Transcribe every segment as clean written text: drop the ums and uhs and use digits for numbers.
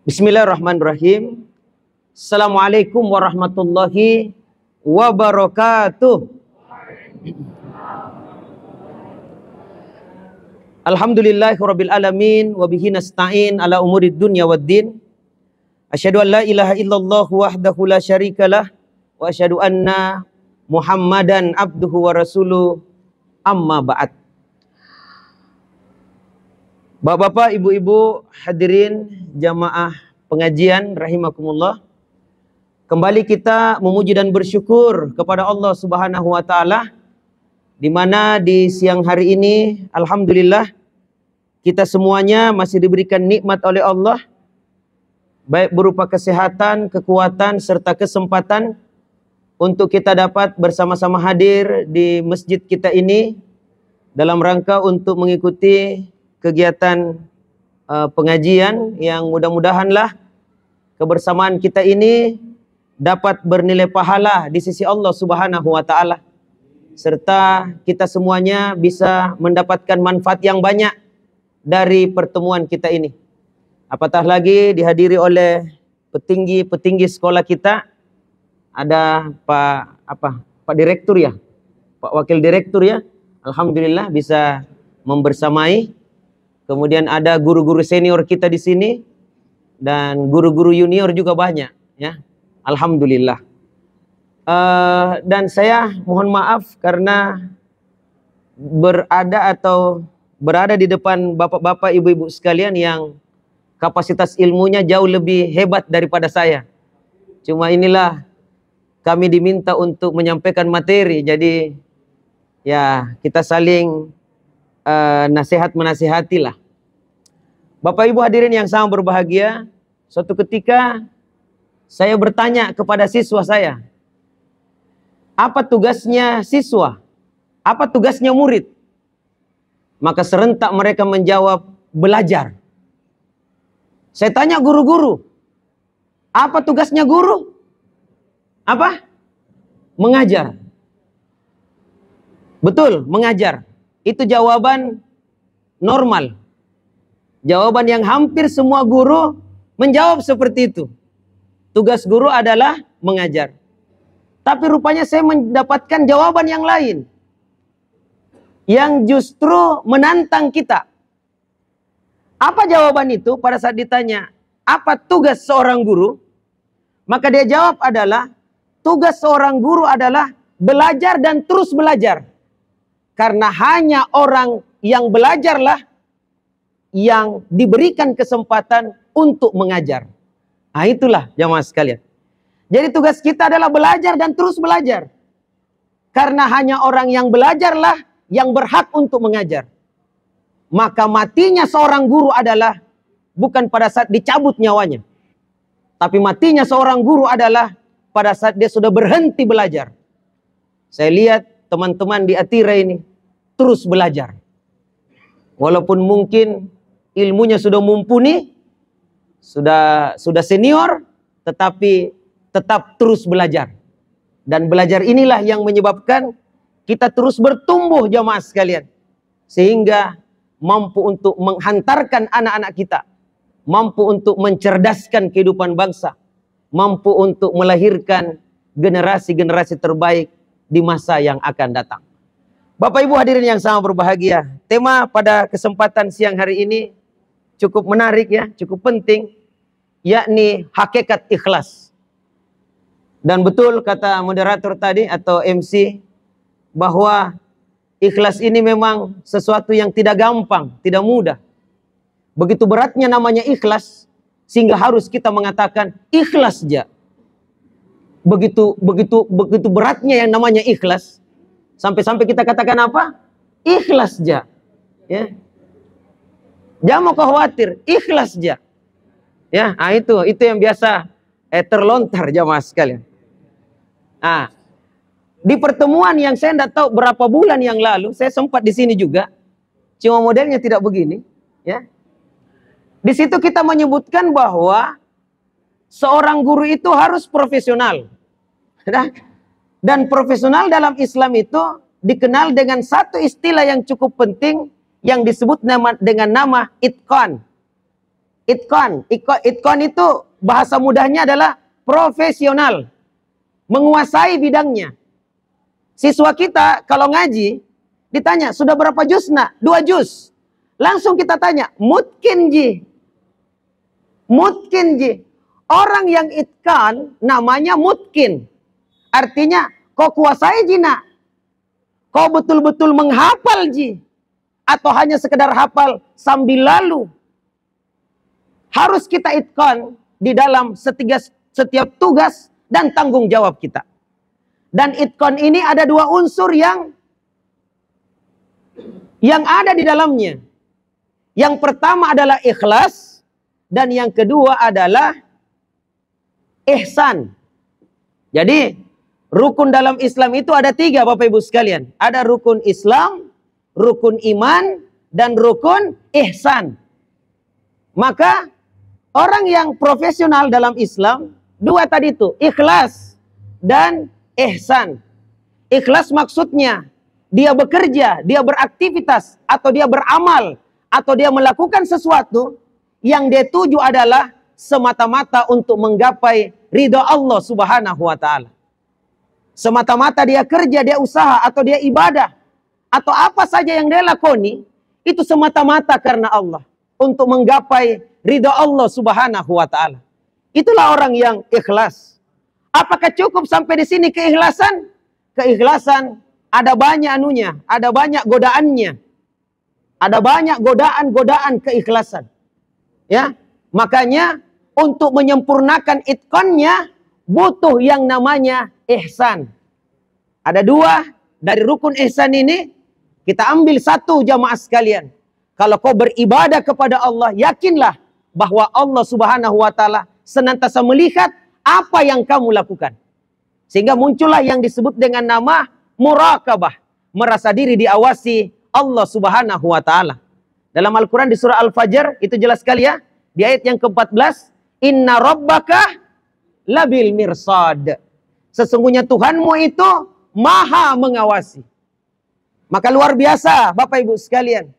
Bismillahirrahmanirrahim. Assalamualaikum warahmatullahi wabarakatuh. Alhamdulillahirabbil alamin wa bihi nasta'in ala umurid dunya waddin. Asyhadu an la ilaha illallah wahdahu la syarikalah wa asyhadu anna Muhammadan abduhu wa rasuluh. Amma ba'd. Bapak-bapak, ibu-ibu, hadirin jamaah pengajian rahimakumullah. Kembali kita memuji dan bersyukur kepada Allah Subhanahu wa taala, di mana di siang hari ini alhamdulillah kita semuanya masih diberikan nikmat oleh Allah, baik berupa kesehatan, kekuatan serta kesempatan untuk kita dapat bersama-sama hadir di masjid kita ini dalam rangka untuk mengikuti kegiatan pengajian yang mudah-mudahanlah kebersamaan kita ini dapat bernilai pahala di sisi Allah Subhanahu wa taala, serta kita semuanya bisa mendapatkan manfaat yang banyak dari pertemuan kita ini. Apatah lagi dihadiri oleh petinggi-petinggi sekolah kita. Ada Pak Direktur ya, Pak Wakil Direktur ya. Alhamdulillah bisa membersamai. Kemudian ada guru-guru senior kita di sini dan guru-guru junior juga banyak ya. Alhamdulillah. Dan saya mohon maaf karena berada di depan bapak-bapak, ibu-ibu sekalian yang kapasitas ilmunya jauh lebih hebat daripada saya. Cuma inilah kami diminta untuk menyampaikan materi. Jadi ya kita saling nasihat menasihatilah. Bapak Ibu hadirin yang sangat berbahagia, suatu ketika saya bertanya kepada siswa saya, apa tugasnya siswa? Apa tugasnya murid? Maka serentak mereka menjawab, belajar. Saya tanya guru-guru, apa tugasnya guru? Apa? Mengajar. Betul, mengajar. Itu jawaban normal. Jawaban yang hampir semua guru menjawab seperti itu. Tugas guru adalah mengajar. Tapi rupanya saya mendapatkan jawaban yang lain, yang justru menantang kita. Apa jawaban itu pada saat ditanya, apa tugas seorang guru? Maka dia jawab adalah, tugas seorang guru adalah belajar dan terus belajar. Karena hanya orang yang belajarlah yang diberikan kesempatan untuk mengajar. Nah itulah jamaah sekalian. Jadi tugas kita adalah belajar dan terus belajar. Karena hanya orang yang belajarlah yang berhak untuk mengajar. Maka matinya seorang guru adalah bukan pada saat dicabut nyawanya. Tapi matinya seorang guru adalah pada saat dia sudah berhenti belajar. Saya lihat teman-teman di Atira ini terus belajar. Walaupun mungkin ilmunya sudah mumpuni, sudah senior, tetapi tetap terus belajar. Dan belajar inilah yang menyebabkan kita terus bertumbuh jamaah sekalian. Sehingga mampu untuk menghantarkan anak-anak kita, mampu untuk mencerdaskan kehidupan bangsa, mampu untuk melahirkan generasi-generasi terbaik di masa yang akan datang. Bapak Ibu hadirin yang sangat berbahagia, tema pada kesempatan siang hari ini cukup menarik ya, cukup penting, yakni hakikat ikhlas. Dan betul kata moderator tadi atau MC, bahwa ikhlas ini memang sesuatu yang tidak gampang, tidak mudah. Begitu beratnya namanya ikhlas, sehingga harus kita mengatakan ikhlas aja. Begitu beratnya yang namanya ikhlas, sampai-sampai kita katakan apa? Ikhlas aja. Ya. Jangan mau khawatir, ikhlas aja. Ya, nah itu yang biasa terlontar jamaah sekalian. Nah, di pertemuan yang saya tidak tahu berapa bulan yang lalu, saya sempat di sini juga. Cuma modelnya tidak begini, ya. Di situ kita menyebutkan bahwa seorang guru itu harus profesional. Dan profesional dalam Islam itu dikenal dengan satu istilah yang cukup penting yang disebut dengan nama itqan. Itkon itu bahasa mudahnya adalah profesional, menguasai bidangnya. Siswa kita kalau ngaji ditanya sudah berapa juz nak? 2 juz. Langsung kita tanya, mungkin ji. Mungkin ji. Orang yang itkan namanya mungkin. Artinya kau kuasai ji nak. Kau betul-betul menghafal ji. Atau hanya sekedar hafal sambil lalu. Harus kita itkan di dalam setiap tugas dan tanggung jawab kita. Dan itqan ini ada 2 unsur yang ada di dalamnya. Yang pertama adalah ikhlas dan yang kedua adalah ihsan. Jadi rukun dalam Islam itu ada 3 Bapak Ibu sekalian. Ada rukun Islam, rukun iman, dan rukun ihsan. Maka orang yang profesional dalam Islam 2 tadi itu, ikhlas dan ihsan. Ikhlas maksudnya dia bekerja, dia beraktivitas, atau dia beramal, atau dia melakukan sesuatu yang dia tuju adalah semata-mata untuk menggapai ridha Allah Subhanahu wa taala. Semata-mata dia kerja, dia usaha, atau dia ibadah, atau apa saja yang dia lakoni itu semata-mata karena Allah, untuk menggapai ridha Allah Subhanahu wa taala. Itulah orang yang ikhlas. Apakah cukup sampai di sini keikhlasan? Keikhlasan ada banyak anunya, ada banyak godaannya. Ada banyak godaan-godaan keikhlasan. Ya, makanya untuk menyempurnakan itqannya butuh yang namanya ihsan. Ada 2 dari rukun ihsan ini, kita ambil 1 jamaah sekalian. Kalau kau beribadah kepada Allah, yakinlah bahwa Allah Subhanahu wa taala senantiasa melihat apa yang kamu lakukan. Sehingga muncullah yang disebut dengan nama muraqabah, merasa diri diawasi Allah Subhanahu wa taala. Dalam Al-Qur'an di surah Al-Fajr itu jelas sekali ya, di ayat yang ke-14, inna rabbaka labil mirsad. Sesungguhnya Tuhanmu itu maha mengawasi. Maka luar biasa Bapak Ibu sekalian,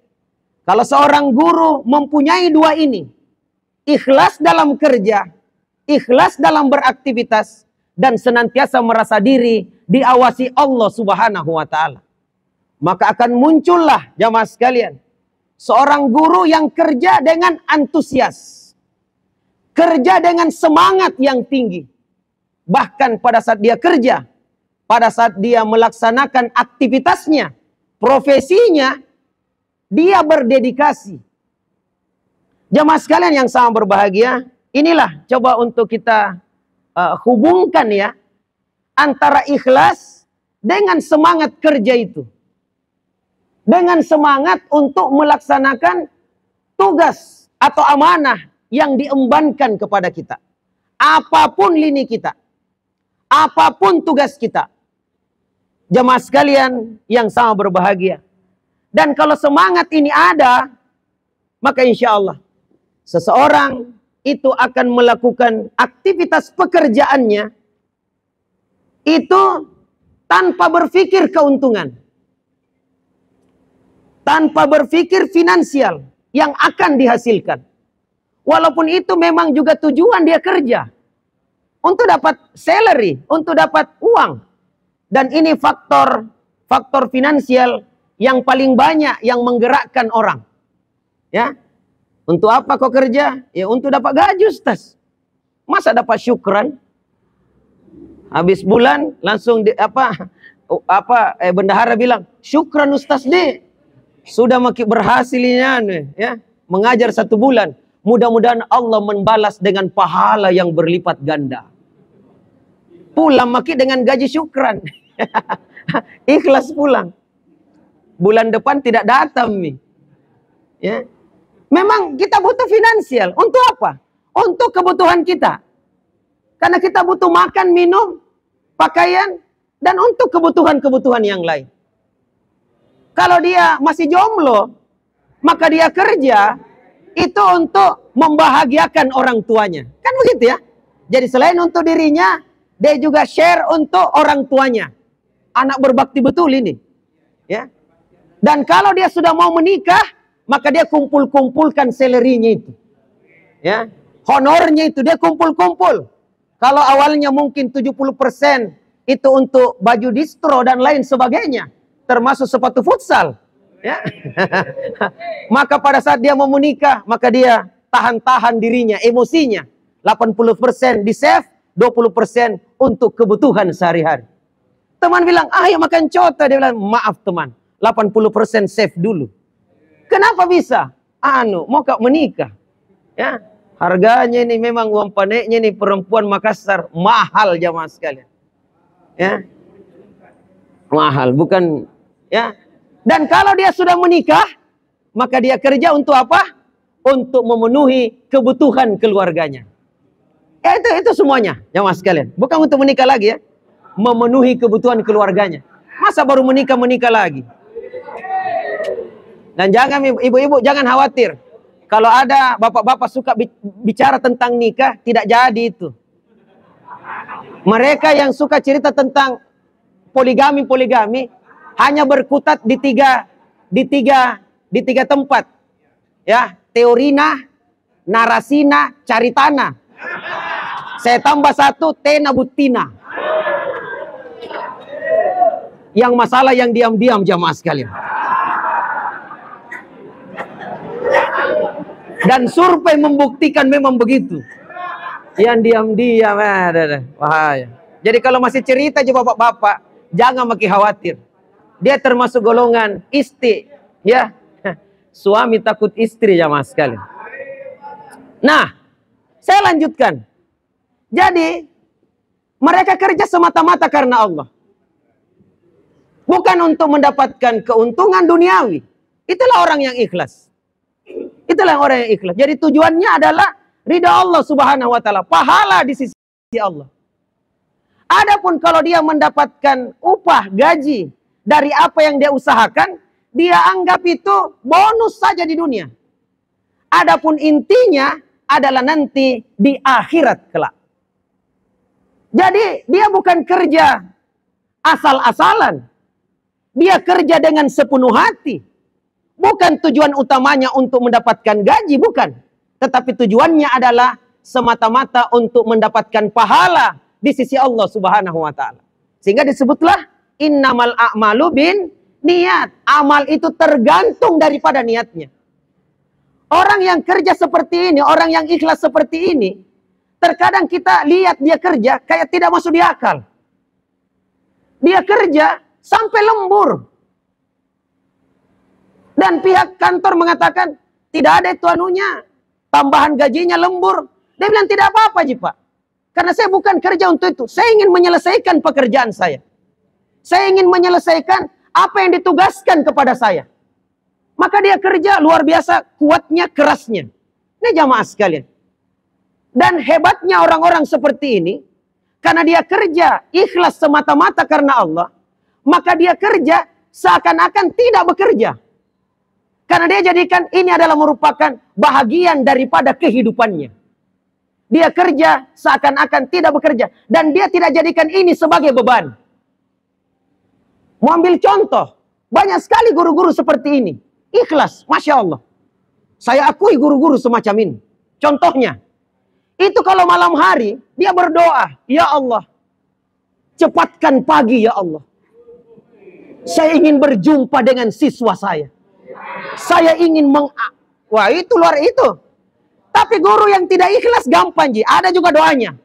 kalau seorang guru mempunyai 2 ini, ikhlas dalam kerja, ikhlas dalam beraktivitas, dan senantiasa merasa diri diawasi Allah Subhanahu wa taala, maka akan muncullah jamaah sekalian seorang guru yang kerja dengan antusias, kerja dengan semangat yang tinggi. Bahkan pada saat dia kerja, pada saat dia melaksanakan aktivitasnya, profesinya, dia berdedikasi. Jamaah sekalian yang sangat berbahagia, inilah coba untuk kita hubungkan ya, antara ikhlas dengan semangat kerja itu. Dengan semangat untuk melaksanakan tugas atau amanah yang diembankan kepada kita. Apapun lini kita, apapun tugas kita. Jamaah sekalian yang sangat berbahagia. Dan kalau semangat ini ada, maka insya Allah seseorang itu akan melakukan aktivitas pekerjaannya itu tanpa berpikir keuntungan, tanpa berpikir finansial yang akan dihasilkan. Walaupun itu memang juga tujuan dia kerja untuk dapat salary, untuk dapat uang. Dan ini faktor finansial yang paling banyak yang menggerakkan orang. Ya. Untuk apa kau kerja? Ya untuk dapat gaji, Ustaz. Masa dapat syukran? Habis bulan langsung bendahara bilang, "Syukran Ustaz deh. Sudah makin berhasilnya ya, mengajar 1 bulan. Mudah-mudahan Allah membalas dengan pahala yang berlipat ganda." Pulang makin dengan gaji syukran. Ikhlas pulang. Bulan depan tidak datang nih. Ya. Memang kita butuh finansial. Untuk apa? Untuk kebutuhan kita. Karena kita butuh makan, minum, pakaian, dan untuk kebutuhan-kebutuhan yang lain. Kalau dia masih jomblo, maka dia kerja itu untuk membahagiakan orang tuanya. Kan begitu ya? Jadi selain untuk dirinya, dia juga share untuk orang tuanya. Anak berbakti betul ini. Ya. Dan kalau dia sudah mau menikah, maka dia kumpul-kumpulkan salary-nya itu. Ya, honornya itu dia kumpul-kumpul. Kalau awalnya mungkin 70% itu untuk baju distro dan lain sebagainya, termasuk sepatu futsal. Ya. Maka pada saat dia mau menikah, maka dia tahan-tahan dirinya, emosinya. 80% di save, 20% untuk kebutuhan sehari-hari. Teman bilang, ayo makan coto. Dia bilang, maaf teman, 80% save dulu. Kenapa bisa? Mau kau menikah. Ya, harganya ini memang uang paneknya ini perempuan Makassar mahal jamaah sekalian. Ya, mahal, bukan ya. Dan kalau dia sudah menikah, maka dia kerja untuk apa? Untuk memenuhi kebutuhan keluarganya. Ya, itu semuanya jamaah sekalian. Bukan untuk menikah lagi ya. Memenuhi kebutuhan keluarganya. Masa baru menikah lagi? Dan jangan ibu-ibu jangan khawatir. Kalau ada bapak-bapak suka bicara tentang nikah, tidak jadi itu. Mereka yang suka cerita tentang poligami hanya berkutat di tiga tempat. Ya, teorina, narasina, caritana. Saya tambah satu, tena butina. Yang masalah yang diam-diam jamaah sekalian. Dan survei membuktikan memang begitu. Yang diam-diam, bahaya. Jadi kalau masih cerita aja bapak-bapak, jangan makin khawatir. Dia termasuk golongan isti, ya. Suami takut istri jamaah sekalian. Nah, saya lanjutkan. Jadi, mereka kerja semata-mata karena Allah. Bukan untuk mendapatkan keuntungan duniawi. Itulah orang yang ikhlas. Itulah orang yang ikhlas. Jadi tujuannya adalah ridha Allah Subhanahu wa taala, pahala di sisi Allah. Adapun kalau dia mendapatkan upah, gaji dari apa yang dia usahakan, dia anggap itu bonus saja di dunia. Adapun intinya adalah nanti di akhirat kelak. Jadi dia bukan kerja asal-asalan. Dia kerja dengan sepenuh hati. Bukan tujuan utamanya untuk mendapatkan gaji, bukan. Tetapi tujuannya adalah semata-mata untuk mendapatkan pahala di sisi Allah Subhanahu wa taala. Sehingga disebutlah innamal a'malu bin niat. Amal itu tergantung daripada niatnya. Orang yang kerja seperti ini, orang yang ikhlas seperti ini, terkadang kita lihat dia kerja kayak tidak masuk di akal. Dia kerja sampai lembur. Dan pihak kantor mengatakan, tidak ada itu anunya, tambahan gajinya lembur. Dia bilang, tidak apa-apa Pak. Karena saya bukan kerja untuk itu. Saya ingin menyelesaikan pekerjaan saya. Saya ingin menyelesaikan apa yang ditugaskan kepada saya. Maka dia kerja luar biasa, kuatnya, kerasnya. Ini jamaah sekalian. Dan hebatnya orang-orang seperti ini, karena dia kerja ikhlas semata-mata karena Allah, maka dia kerja seakan-akan tidak bekerja. Karena dia jadikan ini adalah merupakan bahagian daripada kehidupannya. Dia kerja seakan-akan tidak bekerja. Dan dia tidak jadikan ini sebagai beban. Mau ambil contoh. Banyak sekali guru-guru seperti ini. Ikhlas, Masya Allah. Saya akui guru-guru semacam ini. Contohnya. Itu kalau malam hari, dia berdoa. Ya Allah, cepatkan pagi ya Allah. Saya ingin berjumpa dengan siswa saya. Saya ingin wah itu luar itu. Tapi guru yang tidak ikhlas gampang Ji. Ada juga doanya.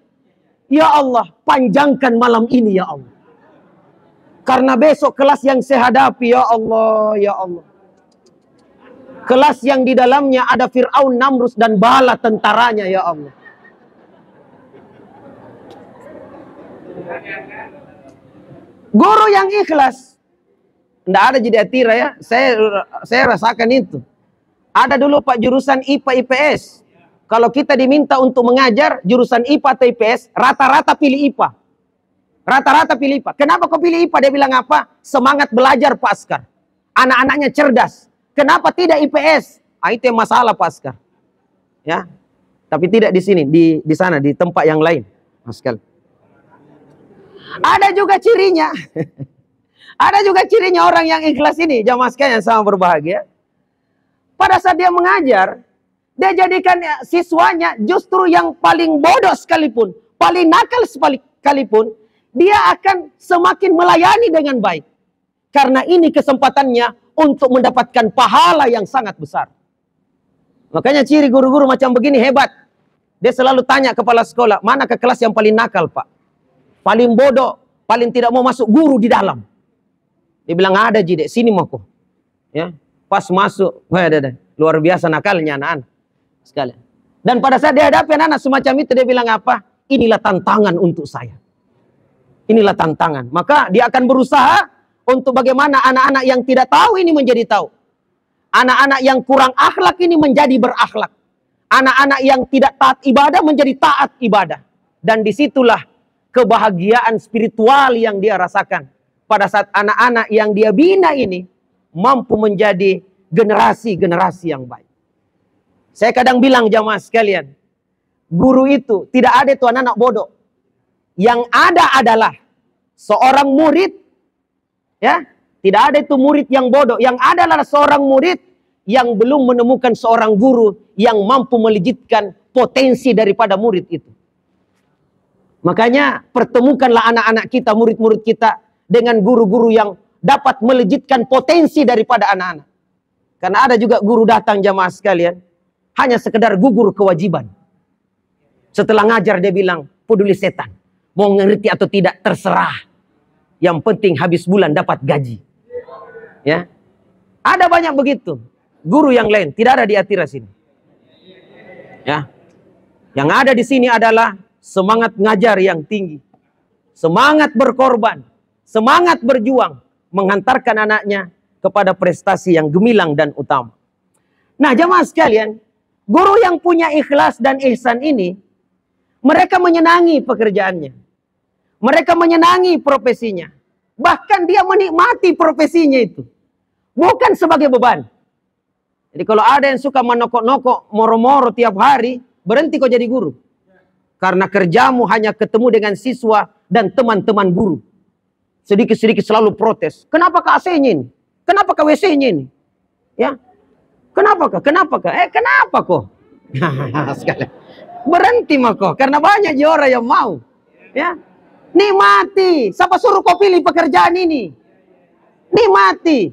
Ya Allah, panjangkan malam ini ya Allah. Karena besok kelas yang saya hadapi ya Allah, ya Allah. Kelas yang di dalamnya ada Fir'aun, Namrus dan bala tentaranya ya Allah. Guru yang ikhlas tidak ada jadi atira ya. Saya rasakan itu. Ada dulu Pak jurusan IPA IPS. Kalau kita diminta untuk mengajar jurusan IPA atau IPS, rata-rata pilih IPA. Rata-rata pilih IPA. Kenapa kau pilih IPA? Dia bilang apa? Semangat belajar Pak Askar. Anak-anaknya cerdas. Kenapa tidak IPS? Itu yang masalah Pak Askar. Ya. Tapi tidak di sini, di sana, di tempat yang lain. Askar. Ada juga cirinya. Ada juga cirinya orang yang ikhlas ini, jamaah sekalian yang sama berbahagia. Pada saat dia mengajar, Dia jadikan siswanya justru yang paling bodoh sekalipun, paling nakal sekalipun, dia akan semakin melayani dengan baik. Karena ini kesempatannya untuk mendapatkan pahala yang sangat besar. Makanya ciri guru-guru macam begini hebat. Dia selalu tanya kepala sekolah, mana ke kelas yang paling nakal, Pak? Paling bodoh, paling tidak mau masuk guru di dalam. Dia bilang, ada Jide, sini mau kok. Ya, pas masuk, wah, luar biasa nakalnya anak-anak sekalian. Dan pada saat dia hadapi anak-anak semacam itu, dia bilang apa? Inilah tantangan untuk saya. Inilah tantangan. Maka dia akan berusaha untuk bagaimana anak-anak yang tidak tahu ini menjadi tahu. Anak-anak yang kurang akhlak ini menjadi berakhlak. Anak-anak yang tidak taat ibadah menjadi taat ibadah. Dan disitulah kebahagiaan spiritual yang dia rasakan. Pada saat anak-anak yang dia bina ini mampu menjadi generasi-generasi yang baik. Saya kadang bilang jamaah sekalian, guru itu tidak ada itu anak-anak bodoh. Yang ada adalah seorang murid, ya, tidak ada itu murid yang bodoh. Yang ada adalah seorang murid yang belum menemukan seorang guru yang mampu melejitkan potensi daripada murid itu. Makanya pertemukanlah anak-anak kita, murid-murid kita dengan guru-guru yang dapat melejitkan potensi daripada anak-anak. Karena ada juga guru datang jamaah sekalian, hanya sekedar gugur kewajiban. Setelah ngajar dia bilang, peduli setan. Mau ngerti atau tidak terserah. Yang penting habis bulan dapat gaji. Ya, ada banyak begitu. Guru yang lain tidak ada di Atira sini. Ya, yang ada di sini adalah semangat ngajar yang tinggi, semangat berkorban, semangat berjuang, menghantarkan anaknya kepada prestasi yang gemilang dan utama. Nah jamaah sekalian, guru yang punya ikhlas dan ihsan ini, mereka menyenangi pekerjaannya. Mereka menyenangi profesinya. Bahkan dia menikmati profesinya itu. Bukan sebagai beban. Jadi kalau ada yang suka menokok-nokok, moro-moro tiap hari, berhenti kau jadi guru. Karena kerjamu hanya ketemu dengan siswa dan teman-teman guru. Sedikit-sedikit selalu protes. Kenapa ke AC-nya ini? Kenapa ke WC-nya ini? Ya, kenapa kah? Kenapa kah? Kenapa kok? Sekali. Berhenti mah kok. Karena banyak orang yang mau. Ya, nikmati. Siapa suruh kau pilih pekerjaan ini? Nikmati.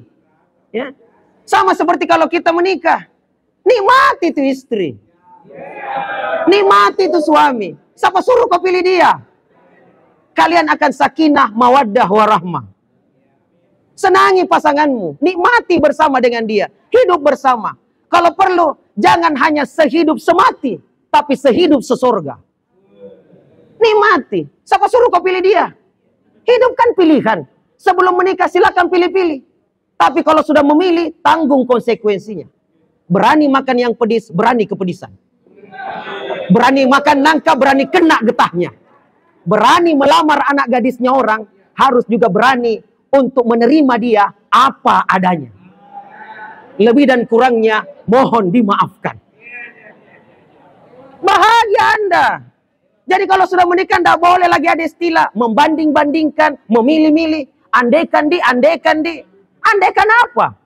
Ya, sama seperti kalau kita menikah. Nikmati itu istri. Nikmati itu suami. Siapa suruh kau pilih dia? Kalian akan sakinah, mawaddah, warahmah. Senangi pasanganmu. Nikmati bersama dengan dia. Hidup bersama. Kalau perlu, jangan hanya sehidup semati. Tapi sehidup sesurga. Nikmati. Siapa suruh kau pilih dia? Hidupkan pilihan. Sebelum menikah silakan pilih-pilih. Tapi kalau sudah memilih, tanggung konsekuensinya. Berani makan yang pedis, berani kepedisan. Berani makan nangka, berani kena getahnya. Berani melamar anak gadisnya orang, harus juga berani untuk menerima dia apa adanya. Lebih dan kurangnya, mohon dimaafkan. Bahagia Anda. Jadi kalau sudah menikah, tidak boleh lagi ada istilah membanding-bandingkan, memilih-milih, andaikan di. Andaikan apa?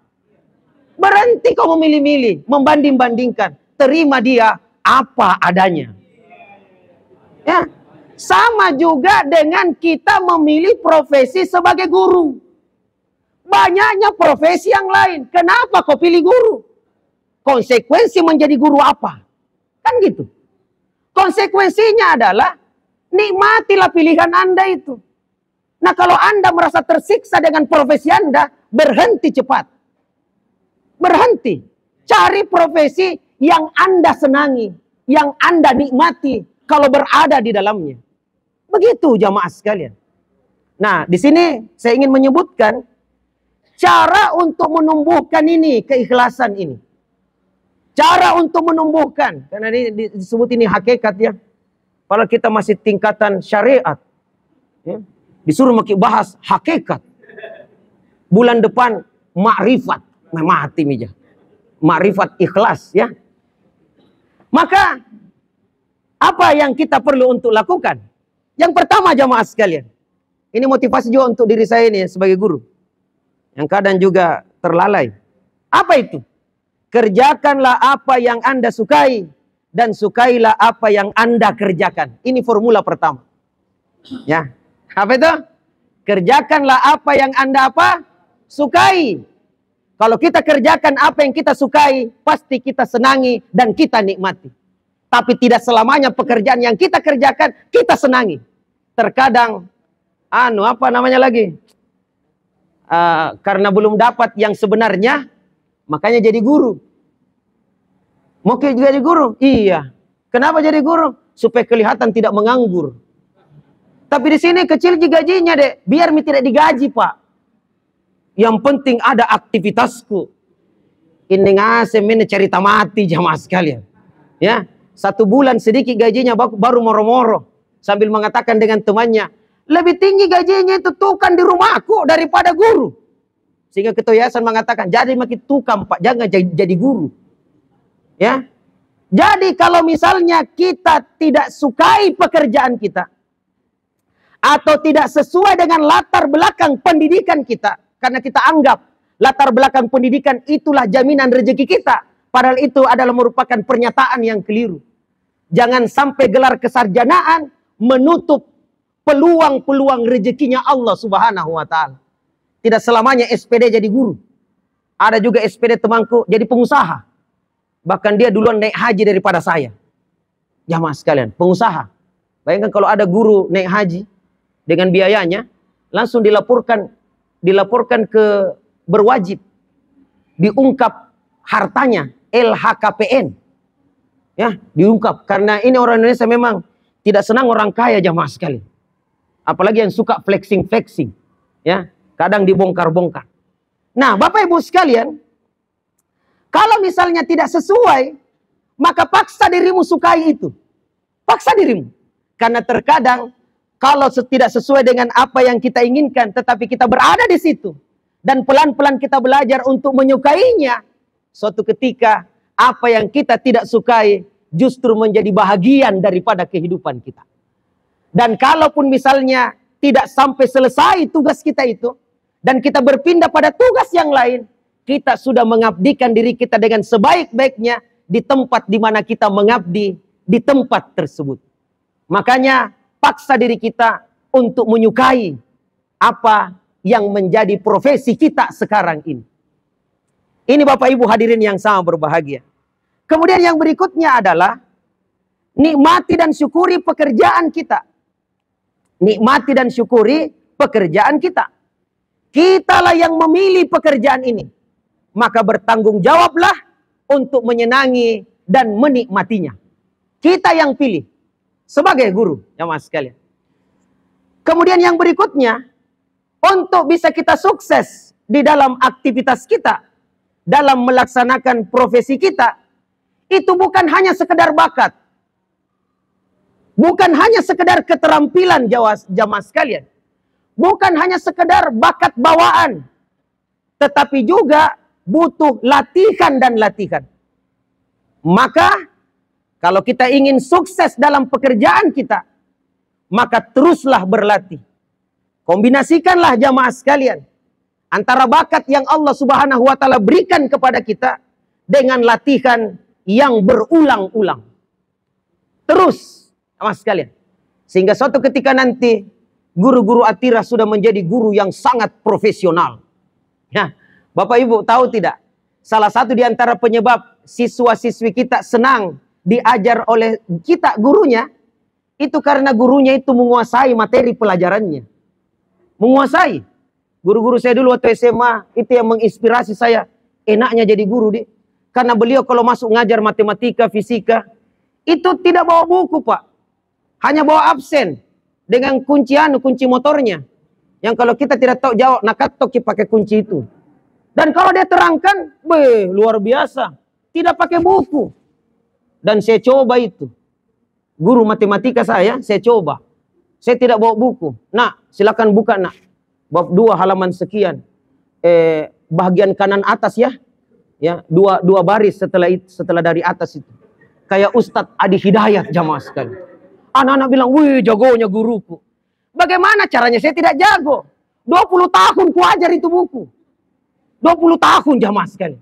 Berhenti kau memilih-milih, membanding-bandingkan. Terima dia apa adanya. Ya. Sama juga dengan kita memilih profesi sebagai guru. Banyaknya profesi yang lain. Kenapa kau pilih guru? Konsekuensi menjadi guru apa? Kan gitu. Konsekuensinya adalah nikmatilah pilihan Anda itu. Nah kalau Anda merasa tersiksa dengan profesi Anda, berhenti cepat. Berhenti. Cari profesi yang Anda senangi. Yang Anda nikmati kalau berada di dalamnya. Begitu jamaah sekalian. Nah, di sini saya ingin menyebutkan cara untuk menumbuhkan ini, keikhlasan ini. Cara untuk menumbuhkan, karena ini disebut ini hakikat ya. Kalau kita masih tingkatan syariat, ya, disuruh bahas hakikat. Bulan depan makrifat, mati mija. Makrifat ikhlas ya. Maka apa yang kita perlu untuk lakukan? Yang pertama jamaah sekalian, ini motivasi juga untuk diri saya ini sebagai guru, yang kadang juga terlalai. Apa itu? Kerjakanlah apa yang Anda sukai dan sukailah apa yang Anda kerjakan. Ini formula pertama. Ya. Apa itu? Kerjakanlah apa yang Anda apa? Sukai. Kalau kita kerjakan apa yang kita sukai, pasti kita senangi dan kita nikmati. Tapi tidak selamanya pekerjaan yang kita kerjakan kita senangi. Terkadang apa namanya lagi? Karena belum dapat yang sebenarnya, makanya jadi guru. Mau jadi guru? Iya. Kenapa jadi guru? Supaya kelihatan tidak menganggur. Tapi di sini kecil gajinya, Dek. Biar tidak digaji, Pak. Yang penting ada aktivitasku. Ini ngasih ini cerita mati jamaah sekalian. Ya, 1 bulan sedikit gajinya baru moro-moro. Sambil mengatakan dengan temannya, lebih tinggi gajinya itu tukang di rumahku daripada guru. Sehingga ketua yayasan mengatakan, jadi makin tukang Pak, jangan jadi guru. Ya. Jadi kalau misalnya kita tidak sukai pekerjaan kita, atau tidak sesuai dengan latar belakang pendidikan kita, karena kita anggap latar belakang pendidikan itulah jaminan rezeki kita, padahal itu adalah merupakan pernyataan yang keliru. Jangan sampai gelar kesarjanaan menutup peluang-peluang rezekinya Allah Subhanahu wa Ta'ala. Tidak selamanya SPD jadi guru. Ada juga SPD temanku jadi pengusaha. Bahkan dia duluan naik haji daripada saya. Jamaah sekalian, pengusaha. Bayangkan kalau ada guru naik haji dengan biayanya, langsung dilaporkan ke berwajib. Diungkap hartanya, LHKPN. Ya, diungkap. Karena ini orang Indonesia memang tidak senang orang kaya jamaah sekalian. Apalagi yang suka flexing-flexing. Ya, kadang dibongkar-bongkar. Nah, Bapak Ibu sekalian, kalau misalnya tidak sesuai, maka paksa dirimu sukai itu. Paksa dirimu. Karena terkadang kalau tidak sesuai dengan apa yang kita inginkan, tetapi kita berada di situ dan pelan-pelan kita belajar untuk menyukainya, suatu ketika apa yang kita tidak sukai justru menjadi bahagian daripada kehidupan kita. Dan kalaupun misalnya tidak sampai selesai tugas kita itu, dan kita berpindah pada tugas yang lain, kita sudah mengabdikan diri kita dengan sebaik-baiknya di tempat di mana kita mengabdi di tempat tersebut. Makanya paksa diri kita untuk menyukai apa yang menjadi profesi kita sekarang ini. Ini Bapak Ibu hadirin yang sama berbahagia. Kemudian yang berikutnya adalah nikmati dan syukuri pekerjaan kita. Nikmati dan syukuri pekerjaan kita. Kitalah yang memilih pekerjaan ini. Maka bertanggung jawablah untuk menyenangi dan menikmatinya. Kita yang pilih. Sebagai guru, jamaah sekalian. Kemudian yang berikutnya, untuk bisa kita sukses di dalam aktivitas kita, dalam melaksanakan profesi kita, itu bukan hanya sekedar bakat. Bukan hanya sekedar keterampilan jamaah sekalian. Bukan hanya sekedar bakat bawaan. Tetapi juga butuh latihan dan latihan. Maka kalau kita ingin sukses dalam pekerjaan kita, maka teruslah berlatih. Kombinasikanlah jamaah sekalian antara bakat yang Allah Subhanahu wa Ta'ala berikan kepada kita dengan latihan yang berulang-ulang. Terus, jamaah sekalian. Sehingga suatu ketika nanti guru-guru Atira sudah menjadi guru yang sangat profesional. Ya, Bapak Ibu tahu tidak? Salah satu di antara penyebab siswa-siswi kita senang diajar oleh kita gurunya, itu karena gurunya itu menguasai materi pelajarannya. Menguasai. Guru-guru saya dulu waktu SMA, itu yang menginspirasi saya. Enaknya jadi guru, deh. Karena beliau kalau masuk ngajar matematika, fisika, itu tidak bawa buku, Pak. Hanya bawa absen. Dengan kunci motornya. Yang kalau kita tidak tahu jawab, nakatok pakai kunci itu. Dan kalau dia terangkan, luar biasa. Tidak pakai buku. Dan saya coba itu. Guru matematika saya coba. Saya tidak bawa buku. Nak, silakan buka nak. Bab 2 halaman sekian. Bagian kanan atas ya. Ya, dua baris setelah dari atas itu. Kayak Ustadz Adi Hidayat jamaah sekali. Anak-anak bilang, wih jagonya guruku. Bagaimana caranya? Saya tidak jago. 20 tahun ku ajar itu buku. 20 tahun jamaah sekali.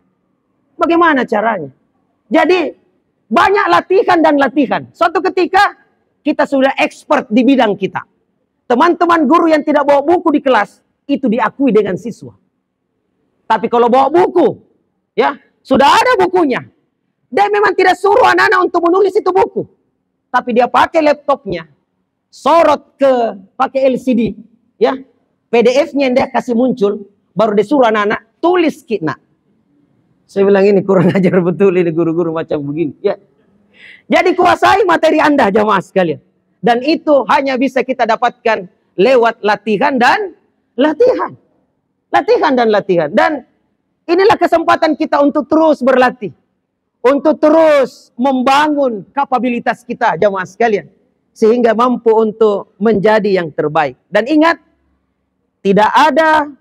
Bagaimana caranya? Jadi banyak latihan dan latihan. Suatu ketika kita sudah expert di bidang kita. Teman-teman guru yang tidak bawa buku di kelas itu diakui dengan siswa. Tapi kalau bawa buku, ya sudah ada bukunya. Dia memang tidak suruh anak-anak untuk menulis itu buku. Tapi dia pakai laptopnya, sorot pakai LCD, ya PDF-nya yang dia kasih muncul, baru dia suruh anak-anak tulis kita. Saya bilang ini kurang ajar betul ini guru-guru macam begini. Ya. Jadi kuasai materi Anda jamaah sekalian. Dan itu hanya bisa kita dapatkan lewat latihan dan latihan. Latihan dan latihan. Dan inilah kesempatan kita untuk terus berlatih. Untuk terus membangun kapabilitas kita jamaah sekalian. Sehingga mampu untuk menjadi yang terbaik. Dan ingat, tidak ada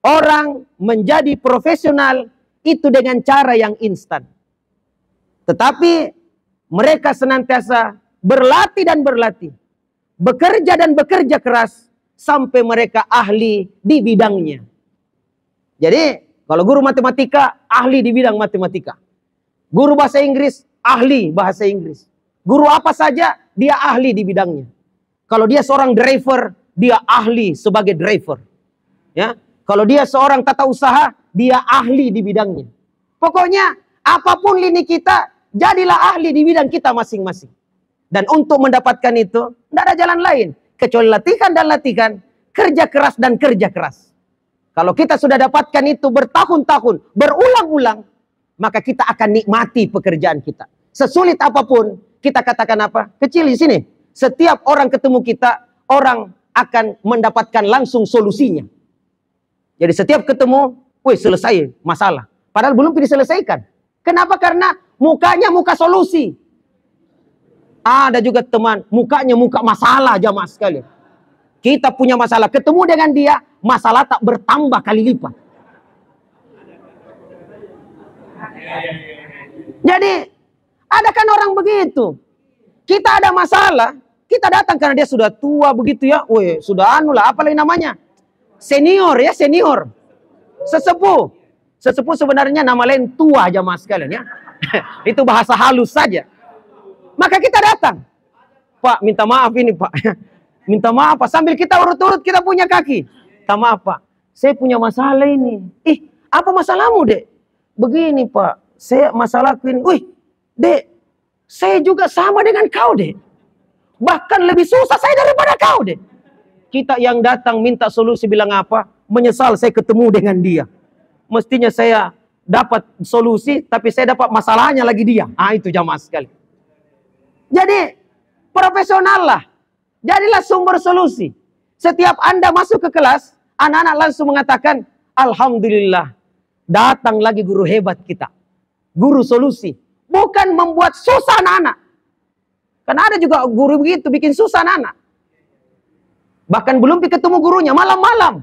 orang menjadi profesional itu dengan cara yang instan. Tetapi mereka senantiasa berlatih dan berlatih. Bekerja dan bekerja keras sampai mereka ahli di bidangnya. Jadi kalau guru matematika, ahli di bidang matematika. Guru bahasa Inggris, ahli bahasa Inggris. Guru apa saja, dia ahli di bidangnya. Kalau dia seorang driver, dia ahli sebagai driver. Ya, kalau dia seorang tata usaha, dia ahli di bidangnya. Pokoknya apapun lini kita, jadilah ahli di bidang kita masing-masing. Dan untuk mendapatkan itu, tidak ada jalan lain. Kecuali latihan dan latihan, kerja keras dan kerja keras. Kalau kita sudah dapatkan itu bertahun-tahun, berulang-ulang, maka kita akan nikmati pekerjaan kita. Sesulit apapun, kita katakan apa? Kecil di sini. Setiap orang ketemu kita, orang akan mendapatkan langsung solusinya. Jadi setiap ketemu, wih selesai masalah. Padahal belum diselesaikan. Kenapa? Karena mukanya muka solusi. Ada juga teman, mukanya muka masalah jamaah sekalian. Kita punya masalah, ketemu dengan dia, masalah tak bertambah kali lipat. Jadi, ada kan orang begitu. Kita ada masalah, kita datang karena dia sudah tua begitu ya. Wih, sudah apa lagi namanya? Senior ya, senior. Sesepuh. Sesepuh sebenarnya nama lain tua jamaah sekalian ya. Itu bahasa halus saja. Maka kita datang. Pak, minta maaf ini Pak. Minta maaf Pak. Sambil kita urut-urut kita punya kaki. Minta maaf Pak. Saya punya masalah ini. Apa masalahmu Dek? Begini Pak. Saya masalahku ini. Wih, Dek. Saya juga sama dengan kau Dek. Bahkan lebih susah saya daripada kau Dek. Kita yang datang minta solusi bilang apa? Menyesal saya ketemu dengan dia. Mestinya saya dapat solusi, tapi saya dapat masalahnya lagi dia. Itu jamaah sekali. Jadi, profesional lah. Jadilah sumber solusi. Setiap Anda masuk ke kelas, anak-anak langsung mengatakan, Alhamdulillah, datang lagi guru hebat kita. Guru solusi. Bukan membuat susah anak-anak. Karena ada juga guru begitu, bikin susah anak-anak. Bahkan belum ketemu gurunya, malam-malam.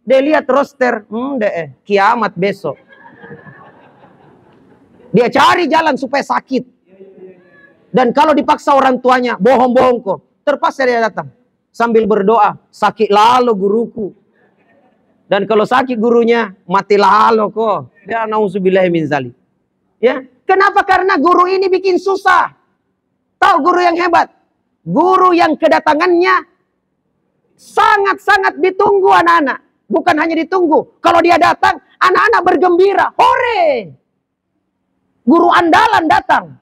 Dia lihat roster, kiamat besok. Dia cari jalan supaya sakit. Dan kalau dipaksa orang tuanya, bohong-bohong kok. Terpaksa dia datang. Sambil berdoa, sakit lalu guruku. Dan kalau sakit gurunya, mati lalu kok. Ya na'udzubillahi min zalik. Ya, kenapa? Karena guru ini bikin susah. Tahu guru yang hebat? Guru yang kedatangannya sangat-sangat ditunggu anak-anak. Bukan hanya ditunggu. Kalau dia datang, anak-anak bergembira. Hore! Guru andalan datang.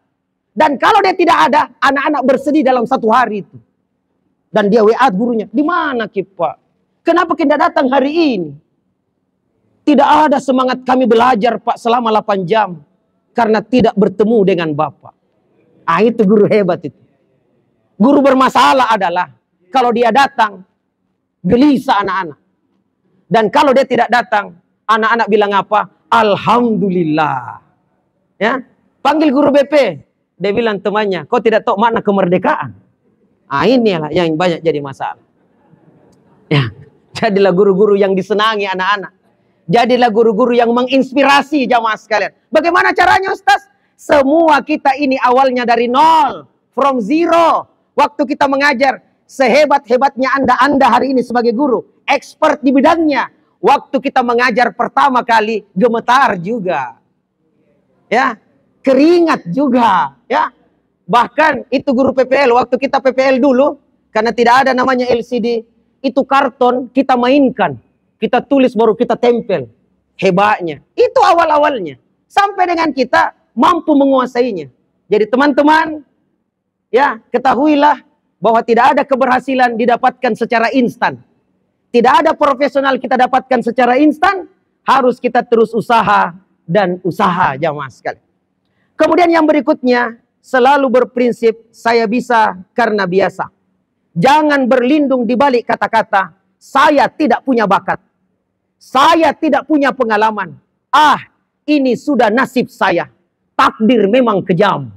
Dan kalau dia tidak ada, anak-anak bersedih dalam satu hari itu. Dan dia WA gurunya, di mana Pak? Kenapa kita datang hari ini? Tidak ada semangat kami belajar Pak selama 8 jam. Karena tidak bertemu dengan Bapak. Itu guru hebat itu. Guru bermasalah adalah, kalau dia datang, gelisah anak-anak. Dan kalau dia tidak datang, anak-anak bilang apa? Alhamdulillah. Ya, panggil guru BP. Dia bilang temannya, kau tidak tahu makna kemerdekaan. Inilah yang banyak jadi masalah. Ya, jadilah guru-guru yang disenangi anak-anak. Jadilah guru-guru yang menginspirasi jamaah sekalian. Bagaimana caranya Ustaz? Semua kita ini awalnya dari nol. From zero. Waktu kita mengajar, sehebat-hebatnya Anda hari ini sebagai guru. Expert di bidangnya. Waktu kita mengajar pertama kali, gemetar juga. ya, keringat juga, ya. Bahkan itu guru PPL, waktu kita PPL dulu, karena tidak ada namanya LCD, itu karton kita mainkan, kita tulis baru kita tempel. Hebatnya, itu awal-awalnya. Sampai dengan kita mampu menguasainya. Jadi teman-teman, ya, ketahuilah bahwa tidak ada keberhasilan didapatkan secara instan. Tidak ada profesional kita dapatkan secara instan, harus kita terus usaha dan usaha, jamaah sekalian. Kemudian yang berikutnya, selalu berprinsip saya bisa karena biasa. Jangan berlindung di balik kata-kata saya tidak punya bakat. Saya tidak punya pengalaman. Ini sudah nasib saya. Takdir memang kejam.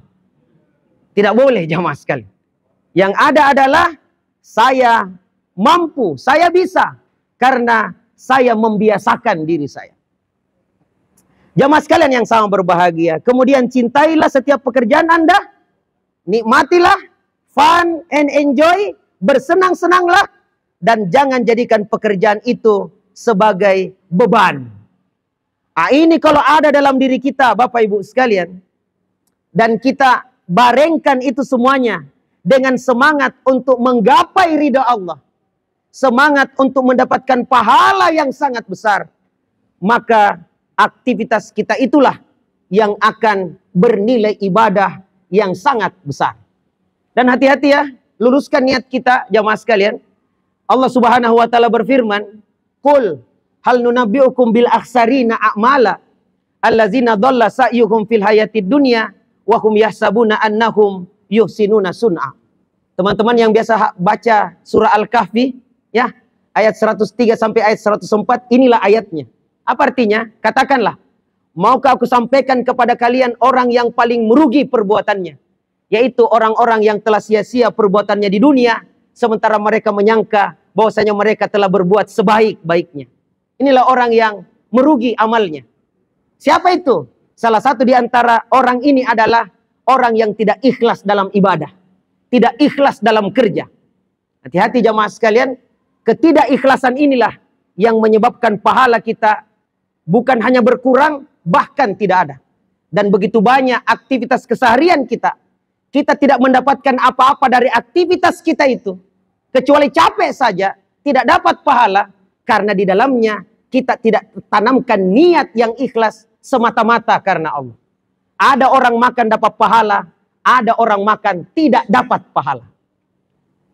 Tidak boleh, jamaah sekalian. Yang ada adalah saya mampu, saya bisa karena saya membiasakan diri saya. Jamaah sekalian yang sama berbahagia. Kemudian cintailah setiap pekerjaan Anda. Nikmatilah, fun and enjoy, bersenang-senanglah. Dan jangan jadikan pekerjaan itu sebagai beban. Ini kalau ada dalam diri kita, Bapak Ibu sekalian. Dan kita barengkan itu semuanya dengan semangat untuk menggapai ridha Allah. Semangat untuk mendapatkan pahala yang sangat besar. Maka aktivitas kita itulah yang akan bernilai ibadah yang sangat besar. Dan hati-hati ya, luruskan niat kita, jamaah sekalian. Allah Subhanahu wa taala berfirman, "Qul hal nunabbi'ukum bil akhsarina a'mala allazina dhalla sa'yuhum fil hayatid dunya wa hum yahsabuna annahum yuhsinuna sun'a." Teman-teman yang biasa baca surah Al-Kahfi, ya, ayat 103 sampai ayat 104, inilah ayatnya. Apa artinya? Katakanlah, maukah aku sampaikan kepada kalian orang yang paling merugi perbuatannya? Yaitu orang-orang yang telah sia-sia perbuatannya di dunia, sementara mereka menyangka bahwasanya mereka telah berbuat sebaik-baiknya. Inilah orang yang merugi amalnya. Siapa itu? Salah satu di antara orang ini adalah orang yang tidak ikhlas dalam ibadah. Tidak ikhlas dalam kerja. Hati-hati jamaah sekalian, ketidakikhlasan inilah yang menyebabkan pahala kita bukan hanya berkurang, bahkan tidak ada. Dan begitu banyak aktivitas keseharian kita, kita tidak mendapatkan apa-apa dari aktivitas kita itu. Kecuali capek saja, tidak dapat pahala. Karena di dalamnya kita tidak tanamkan niat yang ikhlas semata-mata karena Allah. Ada orang makan dapat pahala, ada orang makan tidak dapat pahala.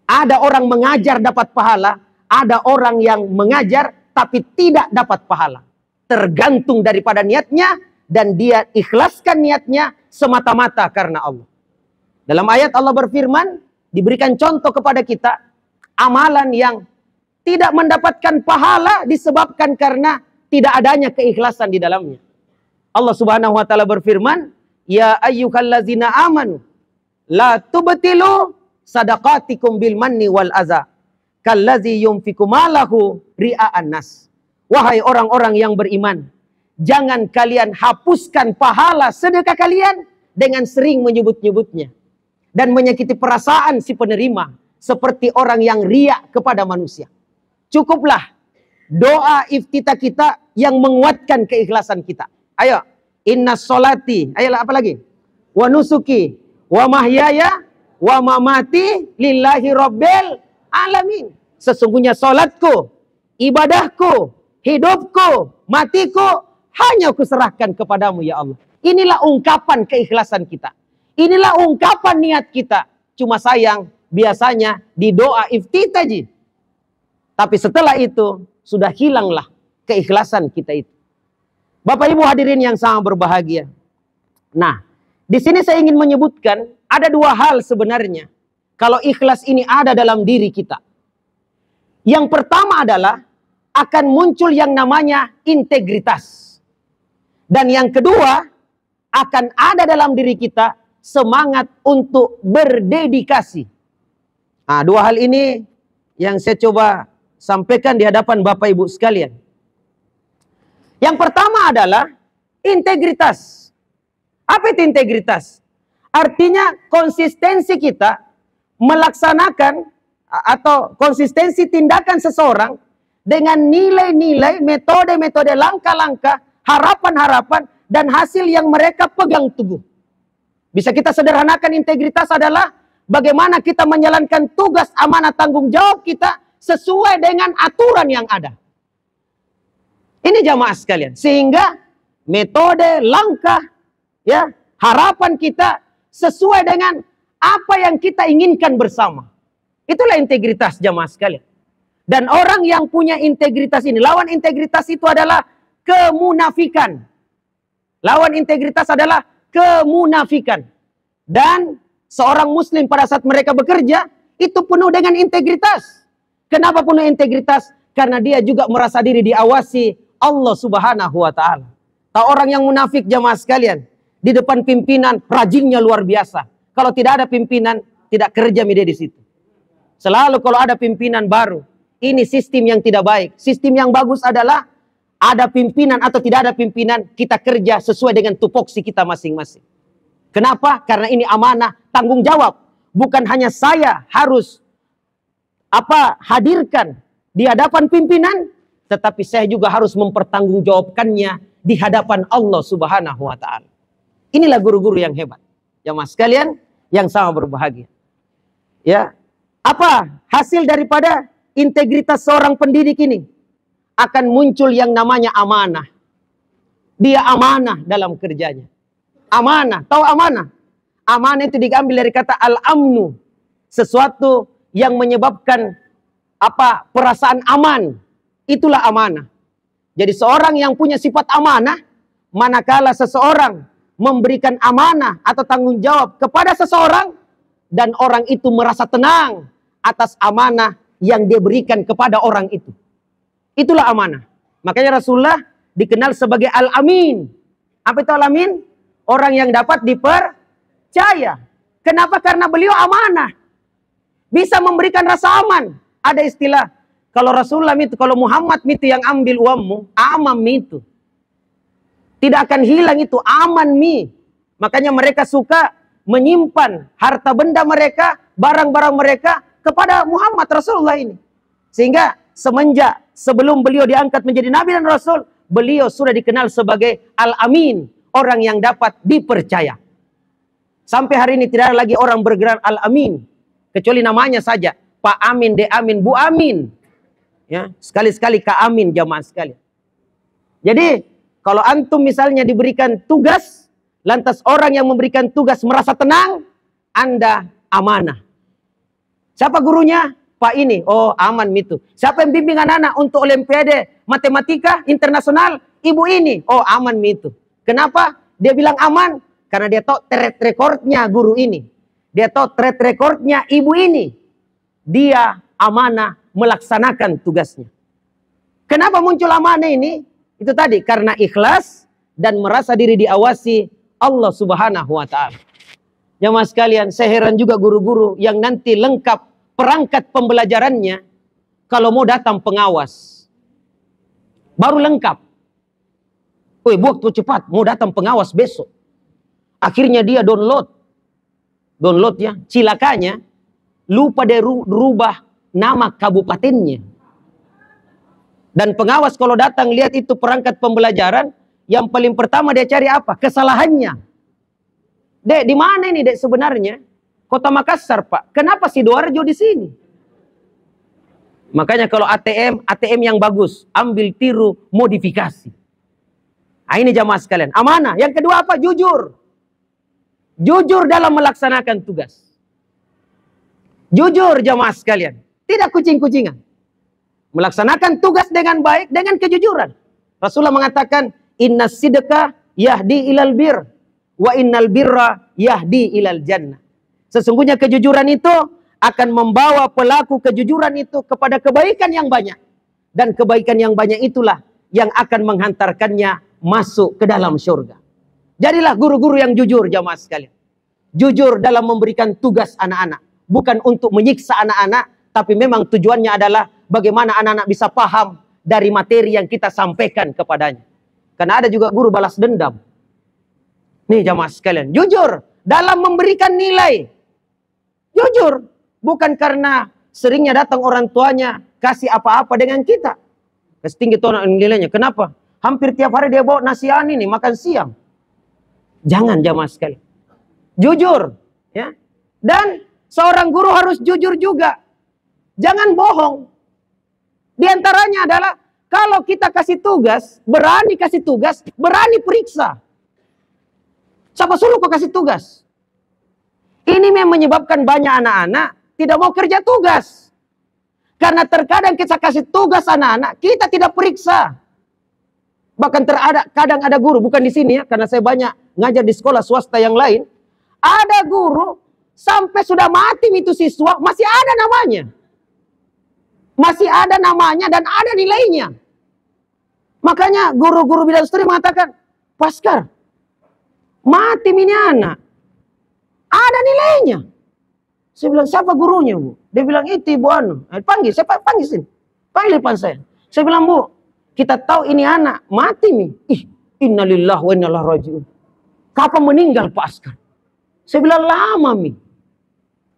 Ada orang mengajar dapat pahala, ada orang yang mengajar tapi tidak dapat pahala. Tergantung daripada niatnya, dan dia ikhlaskan niatnya semata-mata karena Allah. Dalam ayat Allah berfirman, diberikan contoh kepada kita, amalan yang tidak mendapatkan pahala disebabkan karena tidak adanya keikhlasan di dalamnya. Allah Subhanahu wa taala berfirman, "Ya ayyuhallazina amanu la tubtilu sadaqatikum bil manni wal adza kallazi yunfiqu malahu ria'an nas." Wahai orang-orang yang beriman, jangan kalian hapuskan pahala sedekah kalian dengan sering menyebut-nyebutnya dan menyakiti perasaan si penerima seperti orang yang riak kepada manusia. Cukuplah doa iftitah kita yang menguatkan keikhlasan kita. Ayo, inna sholati, ayolah apa lagi? Wa nusuki, wa mahyaya, wa mamati lillahi rabbil alamin. Sesungguhnya salatku, ibadahku, hidupku, matiku, hanya kuserahkan kepadamu ya Allah. Inilah ungkapan keikhlasan kita. Inilah ungkapan niat kita. Cuma sayang, biasanya di doa iftitah ji. Tapi setelah itu, sudah hilanglah keikhlasan kita itu. Bapak Ibu hadirin yang sangat berbahagia. Nah, di sini saya ingin menyebutkan, ada dua hal sebenarnya. Kalau ikhlas ini ada dalam diri kita. Yang pertama adalah, akan muncul yang namanya integritas. Dan yang kedua, akan ada dalam diri kita semangat untuk berdedikasi. Nah, dua hal ini yang saya coba sampaikan di hadapan Bapak Ibu sekalian. Yang pertama adalah integritas. Apa itu integritas? Artinya konsistensi kita melaksanakan atau konsistensi tindakan seseorang dengan nilai-nilai, metode-metode, langkah-langkah, harapan-harapan, dan hasil yang mereka pegang teguh. Bisa kita sederhanakan, integritas adalah bagaimana kita menjalankan tugas amanah tanggung jawab kita sesuai dengan aturan yang ada. Ini jamaah sekalian. Sehingga metode, langkah, ya, harapan kita sesuai dengan apa yang kita inginkan bersama. Itulah integritas jamaah sekalian. Dan orang yang punya integritas ini, lawan integritas itu adalah kemunafikan. Lawan integritas adalah kemunafikan. Dan seorang muslim pada saat mereka bekerja, itu penuh dengan integritas. Kenapa penuh integritas? Karena dia juga merasa diri diawasi Allah subhanahu wa ta'ala. Tahu orang yang munafik jamaah sekalian, di depan pimpinan rajinnya luar biasa. Kalau tidak ada pimpinan, tidak kerja dia di situ. Selalu kalau ada pimpinan baru, ini sistem yang tidak baik. Sistem yang bagus adalah ada pimpinan atau tidak ada pimpinan, kita kerja sesuai dengan tupoksi kita masing-masing. Kenapa? Karena ini amanah, tanggung jawab. Bukan hanya saya harus hadirkan di hadapan pimpinan, tetapi saya juga harus mempertanggungjawabkannya di hadapan Allah subhanahu wa ta'ala. Inilah guru-guru yang hebat. Jamaah sekalian yang sama berbahagia. Ya, apa hasil daripada integritas seorang pendidik ini? Akan muncul yang namanya amanah. Dia amanah dalam kerjanya. Amanah, tahu amanah? Amanah itu diambil dari kata al-amnu. Sesuatu yang menyebabkan perasaan aman. Itulah amanah. Jadi seorang yang punya sifat amanah, manakala seseorang memberikan amanah atau tanggung jawab kepada seseorang, dan orang itu merasa tenang atas amanah yang dia berikan kepada orang itu. Itulah amanah. Makanya Rasulullah dikenal sebagai Al-Amin. Apa itu Al-Amin? Orang yang dapat dipercaya. Kenapa? Karena beliau amanah. Bisa memberikan rasa aman. Ada istilah, kalau Rasulullah itu, kalau Muhammad itu yang ambil uangmu, amam itu. Tidak akan hilang itu, aman mi. Makanya mereka suka menyimpan harta benda mereka, barang-barang mereka kepada Muhammad Rasulullah ini. Sehingga semenjak sebelum beliau diangkat menjadi Nabi dan Rasul, beliau sudah dikenal sebagai Al-Amin, orang yang dapat dipercaya. Sampai hari ini tidak ada lagi orang bergerak Al-Amin, kecuali namanya saja, Pak Amin, De Amin, Bu Amin. Ya, sekali-sekali Kak Amin jamaah sekalian. Jadi kalau antum misalnya diberikan tugas, lantas orang yang memberikan tugas merasa tenang, Anda amanah. Siapa gurunya? Pak ini, oh aman itu. Siapa yang bimbing anak-anak untuk olimpiade matematika internasional? Ibu ini, oh aman itu. Kenapa? Dia bilang aman, karena dia tahu track recordnya guru ini. Dia tahu track recordnya ibu ini. Dia amanah melaksanakan tugasnya. Kenapa muncul amanah ini? Itu tadi, karena ikhlas dan merasa diri diawasi Allah subhanahu wa ta'ala. Jamaah sekalian, saya heran juga guru-guru yang nanti lengkap perangkat pembelajarannya, kalau mau datang pengawas baru lengkap. Woi, waktu cepat, mau datang pengawas besok. Akhirnya dia download ya, cilakanya lupa dia rubah nama kabupatennya. Dan pengawas kalau datang lihat itu perangkat pembelajaran, yang paling pertama dia cari apa? Kesalahannya. Dek, di mana ini dek sebenarnya? Kota Makassar, Pak. Kenapa Sidoarjo di sini? Makanya kalau ATM yang bagus, ambil tiru modifikasi. Nah, ini jamaah sekalian. Amanah. Yang kedua apa? Jujur. Jujur dalam melaksanakan tugas. Jujur jamaah sekalian. Tidak kucing-kucingan. Melaksanakan tugas dengan baik, dengan kejujuran. Rasulullah mengatakan, inna sidqa yahdi ilal bir, wa innal birra yahdi ilal jannah. Sesungguhnya kejujuran itu akan membawa pelaku kejujuran itu kepada kebaikan yang banyak. Dan kebaikan yang banyak itulah yang akan menghantarkannya masuk ke dalam surga. Jadilah guru-guru yang jujur jamaah sekalian. Jujur dalam memberikan tugas anak-anak. Bukan untuk menyiksa anak-anak, tapi memang tujuannya adalah bagaimana anak-anak bisa paham dari materi yang kita sampaikan kepadanya. Karena ada juga guru balas dendam. Nih jamaah sekalian, jujur dalam memberikan nilai. Jujur, bukan karena seringnya datang orang tuanya kasih apa-apa dengan kita. Setinggi tuh nilainya. Kenapa? Hampir tiap hari dia bawa nasi ani nih, makan siang. Jangan jamaah sekali. Jujur, ya. Dan seorang guru harus jujur juga. Jangan bohong. Di antaranya adalah kalau kita kasih tugas, berani kasih tugas, berani periksa. Siapa suruh kau kasih tugas? Ini yang menyebabkan banyak anak-anak tidak mau kerja tugas. Karena terkadang kita kasih tugas anak-anak, kita tidak periksa. Bahkan kadang ada guru, bukan di sini ya, karena saya banyak ngajar di sekolah swasta yang lain. Ada guru, sampai sudah mati itu siswa, masih ada namanya. Masih ada namanya dan ada nilainya. Makanya guru-guru bidang studi mengatakan, Paskar, mati ini anak. Ada nilainya. Saya bilang, siapa gurunya, Bu? Dia bilang, itu Ibu Anu. Panggil, saya panggil sini. Panggil depan saya. Saya bilang, Bu, kita tahu ini anak mati nih. Innalillahi wa inna ilaihi raji'un. Kapan meninggal Pak Askar? Saya bilang, lama Mi.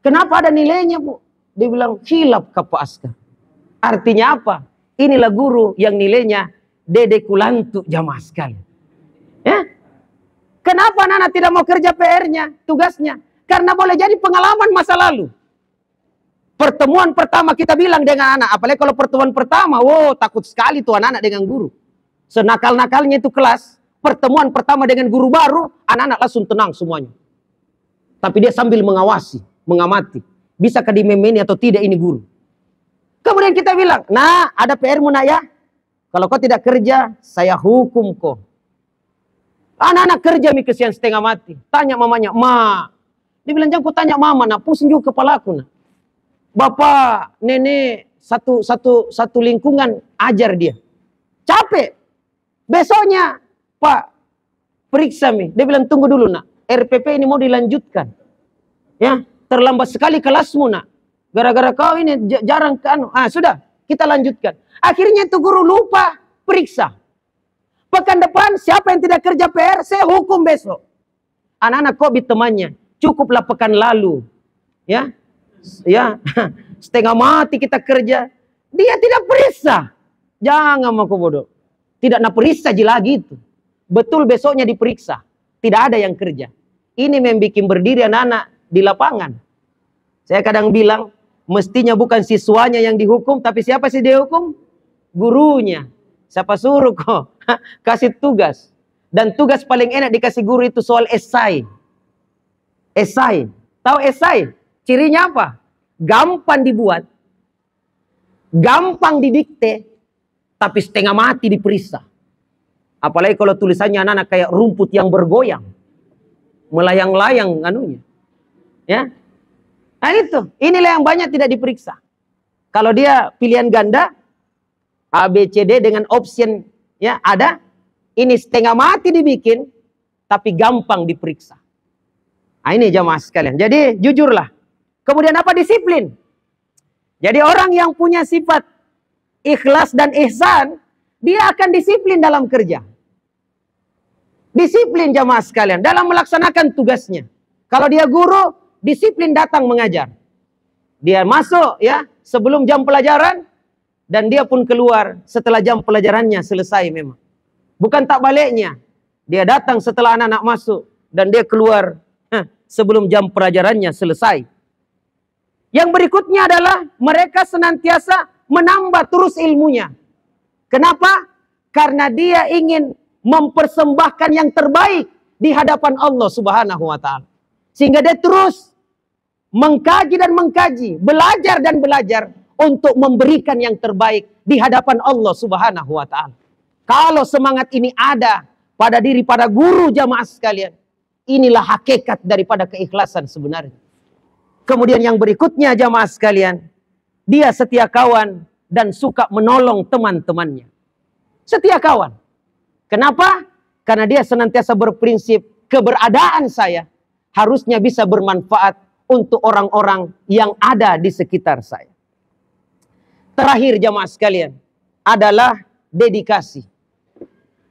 Kenapa ada nilainya, Bu? Dia bilang, hilap ke Pak Askar. Artinya apa? Inilah guru yang nilainya Dede Kulantu jamaah sekali. Ya? Kenapa anak-anak tidak mau kerja PR-nya, tugasnya? Karena boleh jadi pengalaman masa lalu. Pertemuan pertama kita bilang dengan anak, apalagi kalau pertemuan pertama, wow, takut sekali tuh anak-anak dengan guru. Senakal-nakalnya itu kelas, pertemuan pertama dengan guru baru, anak-anak langsung tenang semuanya. Tapi dia sambil mengawasi, mengamati. Bisakah dimemeni atau tidak ini guru? Kemudian kita bilang, nah ada PR-mu nak ya. Kalau kau tidak kerja, saya hukum kau. Anak-anak kerja mi kesian setengah mati. Tanya mamanya, Ma. Dia bilang, jangan kau tanya mama nak, pusing juga kepalaku nak. Bapak, nenek, satu lingkungan ajar dia. Capek. Besoknya, Pak, periksa mi. Dia bilang, tunggu dulu nak. RPP ini mau dilanjutkan. Ya, terlambat sekali kelasmu nak. Gara-gara kau ini jarang ke anu. Sudah, kita lanjutkan. Akhirnya itu guru lupa periksa. Pekan depan siapa yang tidak kerja PR, saya hukum besok. Anak-anak COVID temannya, cukuplah pekan lalu. Ya, ya, setengah mati kita kerja. Dia tidak periksa. Jangan aku bodoh. Tidak nak periksa lagi itu. Betul besoknya diperiksa. Tidak ada yang kerja. Ini membuat berdiri anak-anak di lapangan. Saya kadang bilang, mestinya bukan siswanya yang dihukum, tapi siapa sih dihukum? Gurunya. Siapa suruh kok kasih tugas. Dan tugas paling enak dikasih guru itu soal esai. Esai. Tahu esai? Cirinya apa? Gampang dibuat. Gampang didikte. Tapi setengah mati diperiksa. Apalagi kalau tulisannya anak-anak kayak rumput yang bergoyang. Melayang-layang anunya. Ya. Nah itu. Inilah yang banyak tidak diperiksa. Kalau dia pilihan ganda, A, B, C, D dengan option ya ada. Ini setengah mati dibikin, tapi gampang diperiksa. Nah ini jamaah sekalian. Jadi jujurlah. Kemudian apa? Disiplin. Jadi orang yang punya sifat ikhlas dan ihsan, dia akan disiplin dalam kerja. Disiplin jamaah sekalian dalam melaksanakan tugasnya. Kalau dia guru, disiplin datang mengajar. Dia masuk ya sebelum jam pelajaran dan dia pun keluar setelah jam pelajarannya selesai memang. Bukan tak baliknya. Dia datang setelah anak-anak masuk dan dia keluar sebelum jam pelajarannya selesai. Yang berikutnya adalah mereka senantiasa menambah terus ilmunya. Kenapa? Karena dia ingin mempersembahkan yang terbaik di hadapan Allah Subhanahu wa taala. Sehingga dia terus mengkaji dan mengkaji, belajar dan belajar untuk memberikan yang terbaik di hadapan Allah Subhanahu wa taala. Kalau semangat ini ada pada diri pada guru jamaah sekalian, inilah hakikat daripada keikhlasan sebenarnya. Kemudian yang berikutnya jamaah sekalian, dia setia kawan dan suka menolong teman-temannya. Setia kawan. Kenapa? Karena dia senantiasa berprinsip keberadaan saya harusnya bisa bermanfaat untuk orang-orang yang ada di sekitar saya. Terakhir jamaah sekalian adalah dedikasi.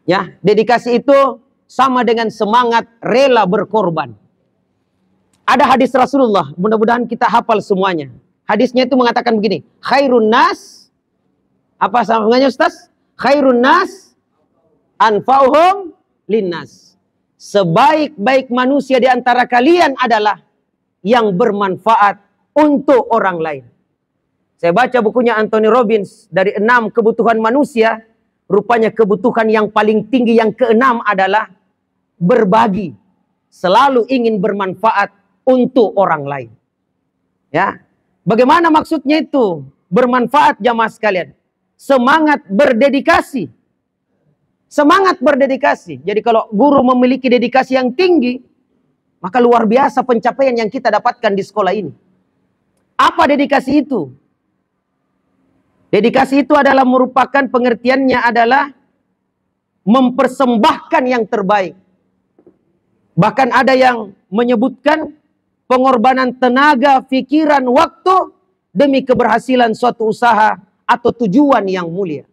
Ya, dedikasi itu sama dengan semangat rela berkorban. Ada hadis Rasulullah, mudah-mudahan kita hafal semuanya. Hadisnya itu mengatakan begini, khairun nas, apa sambungannya Ustaz? Khairun nas anfa'uhum linnas. sebaik-baik manusia di antara kalian adalah yang bermanfaat untuk orang lain. Saya baca bukunya Anthony Robbins, dari 6 kebutuhan manusia, rupanya kebutuhan yang paling tinggi yang ke-6 adalah berbagi. Selalu ingin bermanfaat untuk orang lain. Ya. Bagaimana maksudnya itu? Bermanfaat, jamaah sekalian. Semangat berdedikasi. Semangat berdedikasi. Jadi kalau guru memiliki dedikasi yang tinggi, maka luar biasa pencapaian yang kita dapatkan di sekolah ini. Apa dedikasi itu? Dedikasi itu adalah merupakan pengertiannya adalah mempersembahkan yang terbaik. Bahkan ada yang menyebutkan pengorbanan tenaga, pikiran, waktu demi keberhasilan suatu usaha atau tujuan yang mulia.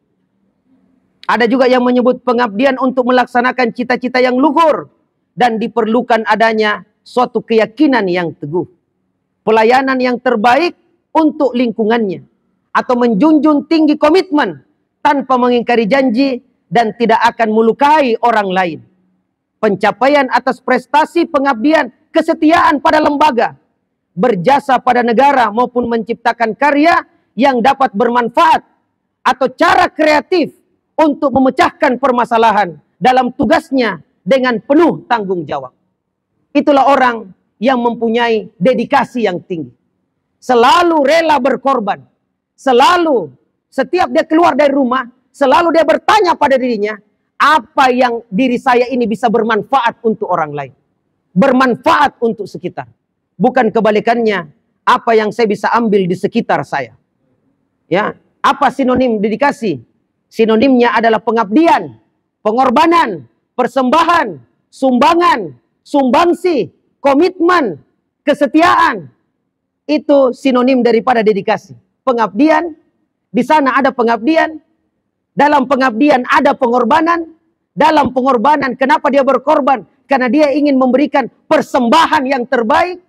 Ada juga yang menyebut pengabdian untuk melaksanakan cita-cita yang luhur dan diperlukan adanya suatu keyakinan yang teguh. Pelayanan yang terbaik untuk lingkungannya atau menjunjung tinggi komitmen tanpa mengingkari janji dan tidak akan melukai orang lain. Pencapaian atas prestasi pengabdian, kesetiaan pada lembaga, berjasa pada negara maupun menciptakan karya yang dapat bermanfaat atau cara kreatif untuk memecahkan permasalahan dalam tugasnya dengan penuh tanggung jawab. Itulah orang yang mempunyai dedikasi yang tinggi. Selalu rela berkorban. Selalu, setiap dia keluar dari rumah, selalu dia bertanya pada dirinya, apa yang diri saya ini bisa bermanfaat untuk orang lain. Bermanfaat untuk sekitar. Bukan kebalikannya, apa yang saya bisa ambil di sekitar saya. Ya, apa sinonim dedikasi? Sinonimnya adalah pengabdian, pengorbanan, persembahan, sumbangan, sumbangsi, komitmen, kesetiaan. Itu sinonim daripada dedikasi. Pengabdian, di sana ada pengabdian, dalam pengabdian ada pengorbanan, dalam pengorbanan kenapa dia berkorban? Karena dia ingin memberikan persembahan yang terbaik.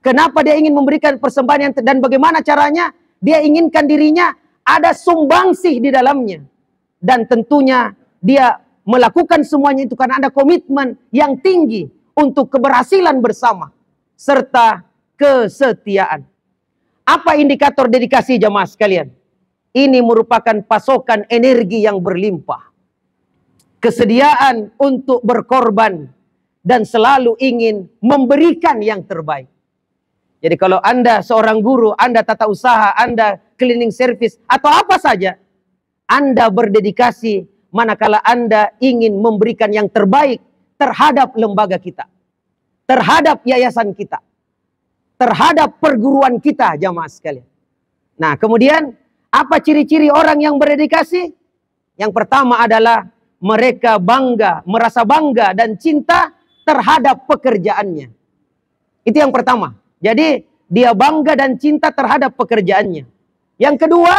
Kenapa dia ingin memberikan persembahan yang dan bagaimana caranya? Dia inginkan dirinya ada sumbangsih di dalamnya. Dan tentunya dia melakukan semuanya itu karena ada komitmen yang tinggi untuk keberhasilan bersama. Serta kesetiaan. Apa indikator dedikasi jamaah sekalian? Ini merupakan pasokan energi yang berlimpah. Kesediaan untuk berkorban. Dan selalu ingin memberikan yang terbaik. Jadi kalau Anda seorang guru, Anda tata usaha, Anda cleaning service, atau apa saja, Anda berdedikasi manakala Anda ingin memberikan yang terbaik terhadap lembaga kita, terhadap yayasan kita, terhadap perguruan kita, jamaah sekalian. Nah, kemudian apa ciri-ciri orang yang berdedikasi? Yang pertama adalah mereka bangga, merasa bangga dan cinta terhadap pekerjaannya. Itu yang pertama. Jadi dia bangga dan cinta terhadap pekerjaannya. Yang kedua,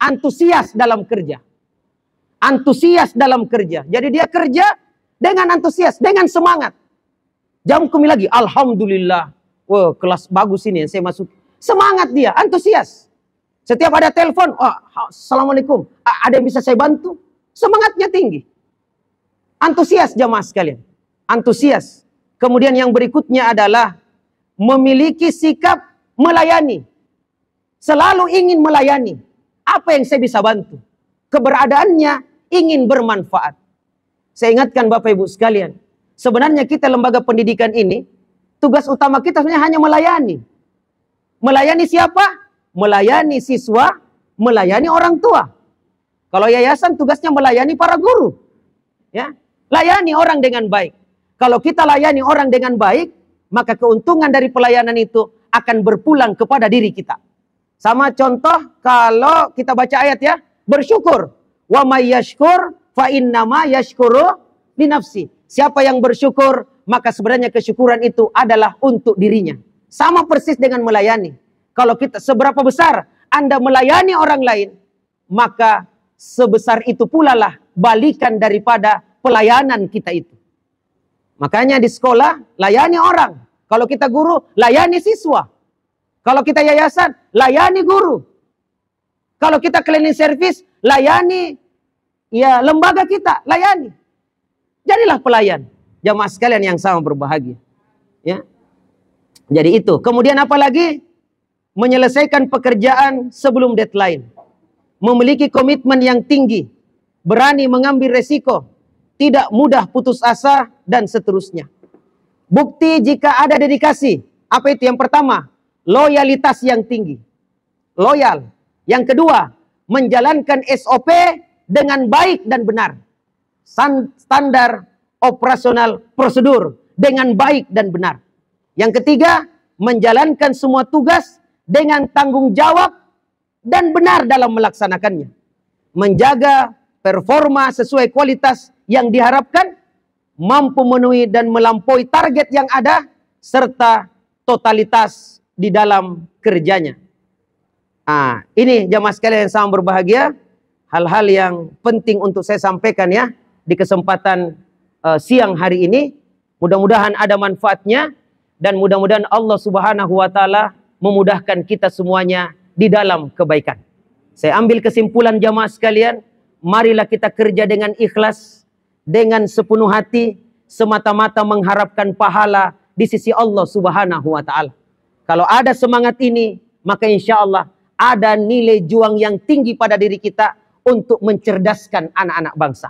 antusias dalam kerja. Antusias dalam kerja. Jadi dia kerja dengan antusias, dengan semangat. Jam kumi lagi, alhamdulillah. Wah, kelas bagus ini yang saya masuk. Semangat dia, antusias. Setiap ada telepon, oh, assalamualaikum, ada yang bisa saya bantu? Semangatnya tinggi. Antusias jamaah sekalian. Antusias. Kemudian yang berikutnya adalah memiliki sikap melayani. Selalu ingin melayani. Apa yang saya bisa bantu? Keberadaannya ingin bermanfaat. Saya ingatkan Bapak Ibu sekalian. Sebenarnya kita lembaga pendidikan ini, tugas utama kita sebenarnya hanya melayani. Melayani siapa? Melayani siswa, melayani orang tua. Kalau yayasan tugasnya melayani para guru. Ya, layani orang dengan baik. Kalau kita layani orang dengan baik, maka keuntungan dari pelayanan itu akan berpulang kepada diri kita. Sama contoh kalau kita baca ayat ya, bersyukur. Wa may yashkur fa innama yashkuru li nafsi. Siapa yang bersyukur, maka sebenarnya kesyukuran itu adalah untuk dirinya. Sama persis dengan melayani. Kalau kita seberapa besar Anda melayani orang lain, maka sebesar itu pula lah balikan daripada pelayanan kita itu. Makanya di sekolah, layani orang. Kalau kita guru, layani siswa. Kalau kita yayasan, layani guru. Kalau kita cleaning service, layani ya lembaga kita, layani. Jadilah pelayan. Jamaah sekalian yang sama berbahagia. Ya. Jadi itu. Kemudian apa lagi? Menyelesaikan pekerjaan sebelum deadline. Memiliki komitmen yang tinggi. Berani mengambil resiko. Tidak mudah putus asa dan seterusnya. Bukti jika ada dedikasi. Apa itu? Yang pertama, loyalitas yang tinggi. Loyal. Yang kedua, menjalankan SOP dengan baik dan benar. Standar operasional prosedur dengan baik dan benar. Yang ketiga, menjalankan semua tugas dengan tanggung jawab dan benar dalam melaksanakannya. Menjaga performa sesuai kualitas yang diharapkan, mampu memenuhi dan melampaui target yang ada, serta totalitas di dalam kerjanya. Ini jamaah sekalian yang sama berbahagia, hal-hal yang penting untuk saya sampaikan ya di kesempatan siang hari ini. Mudah-mudahan ada manfaatnya dan mudah-mudahan Allah Subhanahu wa taala memudahkan kita semuanya di dalam kebaikan. Saya ambil kesimpulan jamaah sekalian, marilah kita kerja dengan ikhlas, dengan sepenuh hati, semata-mata mengharapkan pahala di sisi Allah Subhanahu wa taala. Kalau ada semangat ini, maka insya Allah ada nilai juang yang tinggi pada diri kita untuk mencerdaskan anak-anak bangsa.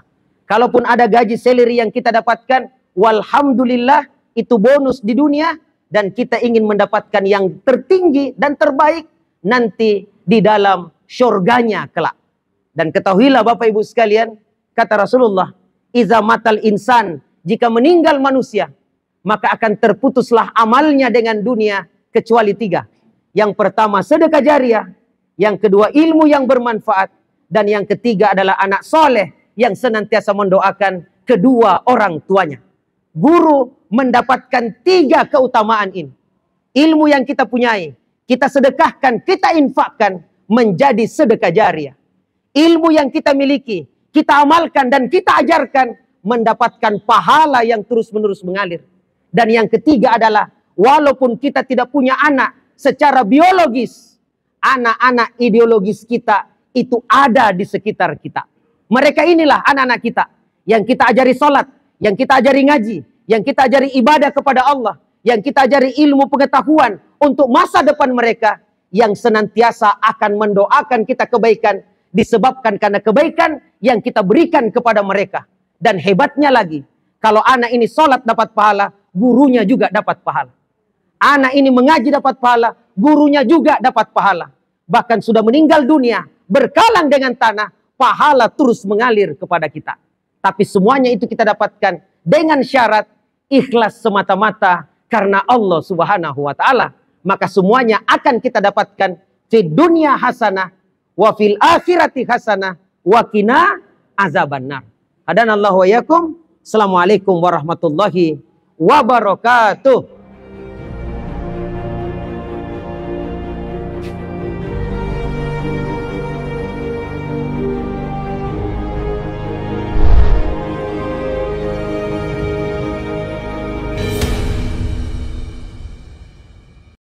Kalaupun ada gaji salary yang kita dapatkan, walhamdulillah, itu bonus di dunia, dan kita ingin mendapatkan yang tertinggi dan terbaik nanti di dalam syurganya kelak. Dan ketahuilah Bapak Ibu sekalian, kata Rasulullah, iza matal insan, jika meninggal manusia, maka akan terputuslah amalnya dengan dunia kecuali 3. Yang pertama sedekah jariah, yang kedua ilmu yang bermanfaat, dan yang ketiga adalah anak soleh yang senantiasa mendoakan kedua orang tuanya. Guru mendapatkan 3 keutamaan ini. Ilmu yang kita punyai, kita sedekahkan, kita infakkan menjadi sedekah jariah. Ilmu yang kita miliki, kita amalkan dan kita ajarkan, mendapatkan pahala yang terus-menerus mengalir. Dan yang ketiga adalah, walaupun kita tidak punya anak secara biologis, anak-anak ideologis kita itu ada di sekitar kita. Mereka inilah anak-anak kita yang kita ajari sholat, yang kita ajari ngaji, yang kita ajari ibadah kepada Allah, yang kita ajari ilmu pengetahuan untuk masa depan mereka, yang senantiasa akan mendoakan kita kebaikan disebabkan karena kebaikan yang kita berikan kepada mereka. Dan hebatnya lagi, kalau anak ini sholat dapat pahala, gurunya juga dapat pahala. Anak ini mengaji dapat pahala, gurunya juga dapat pahala. Bahkan sudah meninggal dunia, berkalang dengan tanah, pahala terus mengalir kepada kita. Tapi semuanya itu kita dapatkan dengan syarat ikhlas semata-mata karena Allah Subhanahu wa taala. Maka semuanya akan kita dapatkan di dunia hasanah wa fil akhirati hasanah wa qina azabannar. Hadanallahu wa iyyakum. Assalamualaikum warahmatullahi wabarakatuh.